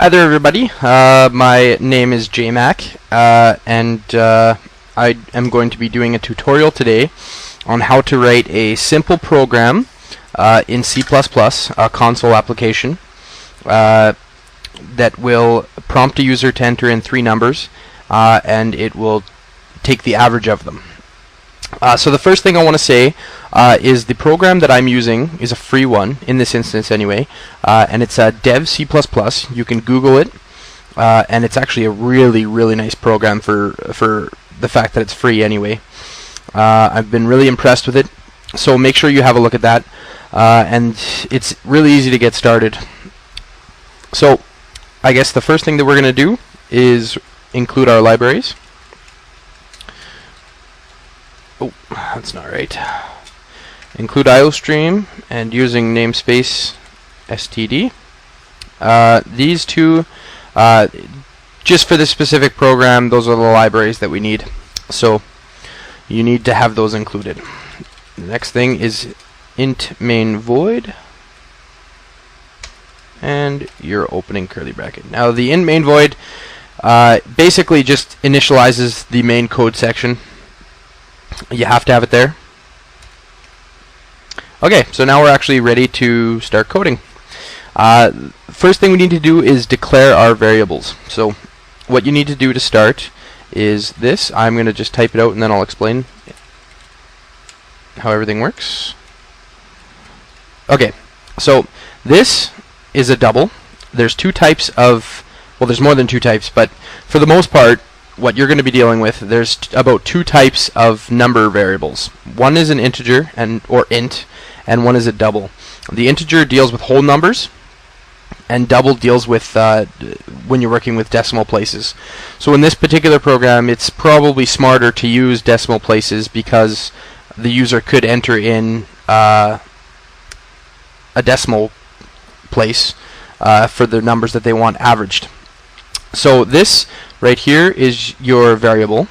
Hi there, everybody. My name is JMac, and I am going to be doing a tutorial today on how to write a simple program in C++, a console application, that will prompt a user to enter in three numbers, and it will take the average of them. So the first thing I want to say is the program that I'm using is a free one, in this instance anyway, and it's a Dev C++. You can Google it, and it's actually a really nice program for the fact that it's free anyway. I've been really impressed with it, so make sure you have a look at that, and it's really easy to get started. So I guess the first thing that we're going to do is include our libraries. Oh, that's not right. Include IOStream and using namespace std. These two, just for this specific program, those are the libraries that we need. So you need to have those included. The next thing is int main void and your opening curly bracket. Now the int main void basically just initializes the main code section. You have to have it there. Okay, so now we're actually ready to start coding. First thing we need to do is declare our variables. So what you need to do to start is this. I'm going to just type it out and then I'll explain how everything works. Okay, so this is a double. There's two types of, well, there's more than two types, but for the most part, what you're going to be dealing with, there's about two types of number variables. One is an integer or int, and one is a double. The integer deals with whole numbers, and double deals with when you're working with decimal places. So in this particular program, it's probably smarter to use decimal places because the user could enter in a decimal place for the numbers that they want averaged. So this right here is your variable.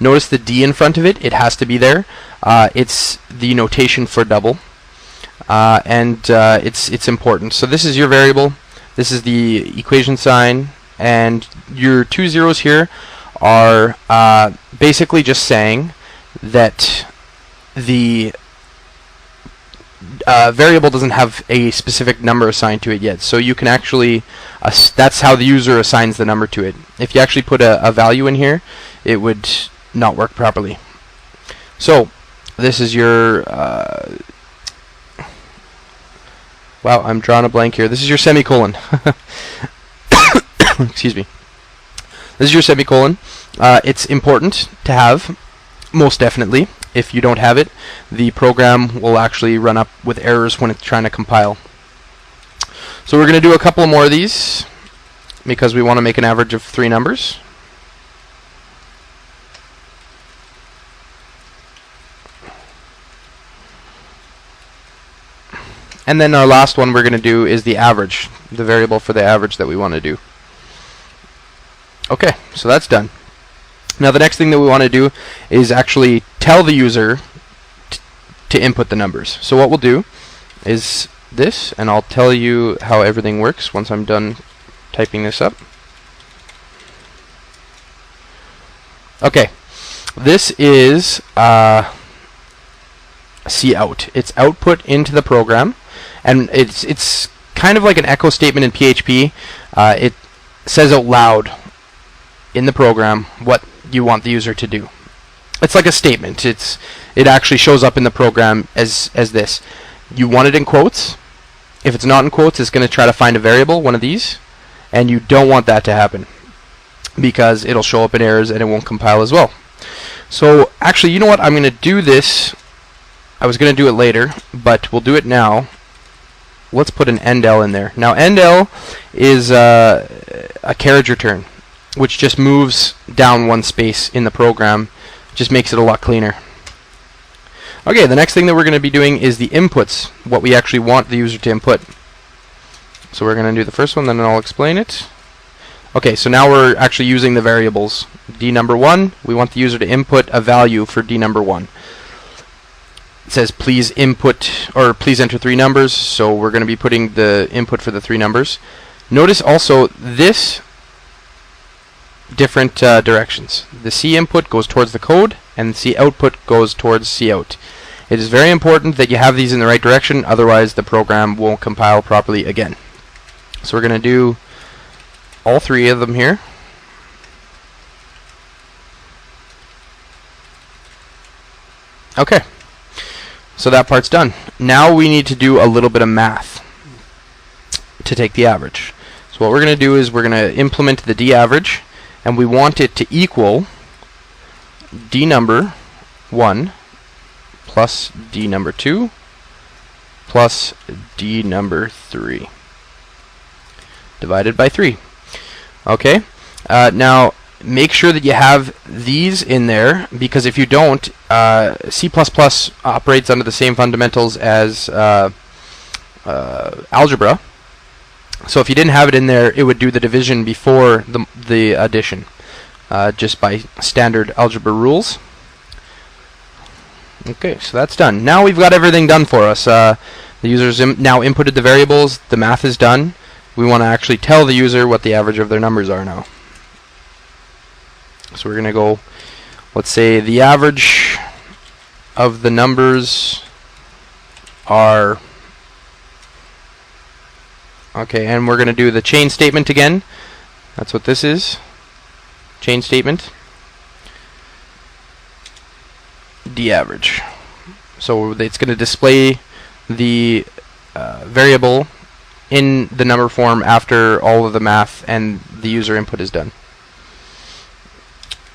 Notice the D in front of it. It has to be there. It's the notation for double, and it's important. So this is your variable. This is the equation sign, and your two zeros here are basically just saying that the variable doesn't have a specific number assigned to it yet, so you can actually that's how the user assigns the number to it. If you actually put a value in here, it would not work properly. So this is your wow, I'm drawing a blank here. This is your semicolon. Excuse me. This is your semicolon. It's important to have, most definitely. If you don't have it, the program will actually run up with errors when it's trying to compile. So we're going to do a couple more of these because we want to make an average of three numbers. And then our last one we're going to do is the average, the variable for the average that we want to do. Okay, so that's done. Now the next thing that we want to do is actually tell the user to input the numbers. So what we'll do is this, and I'll tell you how everything works once I'm done typing this up. Okay, this is cout. It's output into the program, and it's kind of like an echo statement in PHP. It says out loud in the program what you want the user to do. It's like a statement. It actually shows up in the program as this. You want it in quotes. If it's not in quotes, it's going to try to find a variable, one of these, and you don't want that to happen because it'll show up in errors and it won't compile as well. So actually, you know what? I'm going to do this. I was going to do it later, but we'll do it now. Let's put an endl in there. Now endl is a carriage return, which just moves down one space in the program, just makes it a lot cleaner. Okay, the next thing that we're going to be doing is the inputs, what we actually want the user to input. So we're going to do the first one, then I'll explain it. Okay, so now we're actually using the variables. D number 1, we want the user to input a value for D number 1. It says please input, or please enter three numbers, so we're going to be putting the input for the three numbers. Notice also this different directions. The C input goes towards the code, and the C output goes towards C out. It is very important that you have these in the right direction, otherwise the program won't compile properly again. So we're going to do all three of them here. Okay, so that part's done. Now we need to do a little bit of math to take the average. So what we're going to do is we're going to implement the D average, and we want it to equal D number 1 plus D number 2 plus D number 3 divided by 3. Okay, now make sure that you have these in there, because if you don't, C++ operates under the same fundamentals as algebra. So if you didn't have it in there, it would do the division before the addition, just by standard algebra rules. Okay, so that's done. Now we've got everything done for us. The user's now inputted the variables, the math is done. We want to actually tell the user what the average of their numbers are now. So we're going to go, let's say the average of the numbers are, okay, and we're going to do the chain statement again. That's what this is. Chain statement. D average. So it's going to display the variable in the number form after all of the math and the user input is done.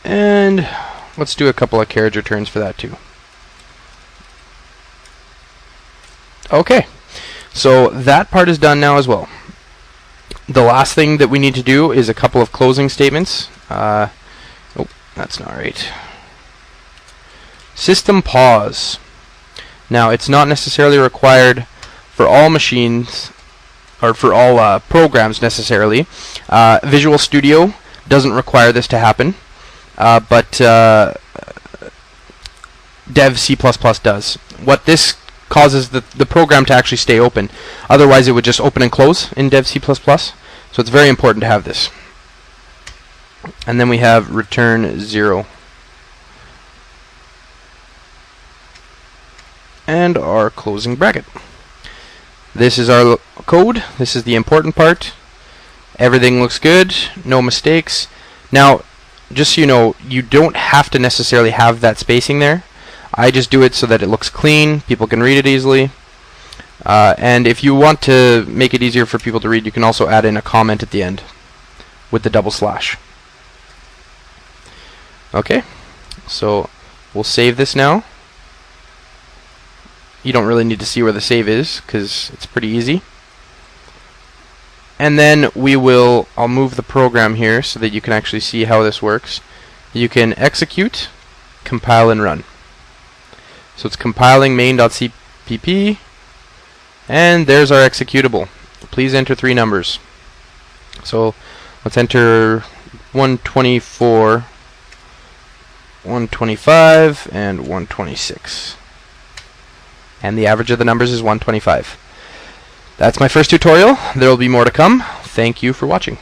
And let's do a couple of carriage returns for that too. Okay, so that part is done now as well. The last thing that we need to do is a couple of closing statements. Oh, that's not right. System pause. Now, it's not necessarily required for all machines or for all programs necessarily. Visual Studio doesn't require this to happen, but Dev C++ does. What this causes the program to actually stay open. Otherwise, it would just open and close in Dev C++. So it's very important to have this. And then we have return 0. And our closing bracket. This is our code. This is the important part. Everything looks good. No mistakes. Now, just so you know, you don't have to necessarily have that spacing there. I just do it so that it looks clean. People can read it easily. And if you want to make it easier for people to read, you can also add in a comment at the end with the double slash. Okay, so we'll save this now. You don't really need to see where the save is because it's pretty easy. And then I'll move the program here so that you can actually see how this works. You can execute, compile, and run. So it's compiling main.cpp, and there's our executable. Please enter 3 numbers. So let's enter 124, 125, and 126. And the average of the numbers is 125. That's my first tutorial. There will be more to come. Thank you for watching.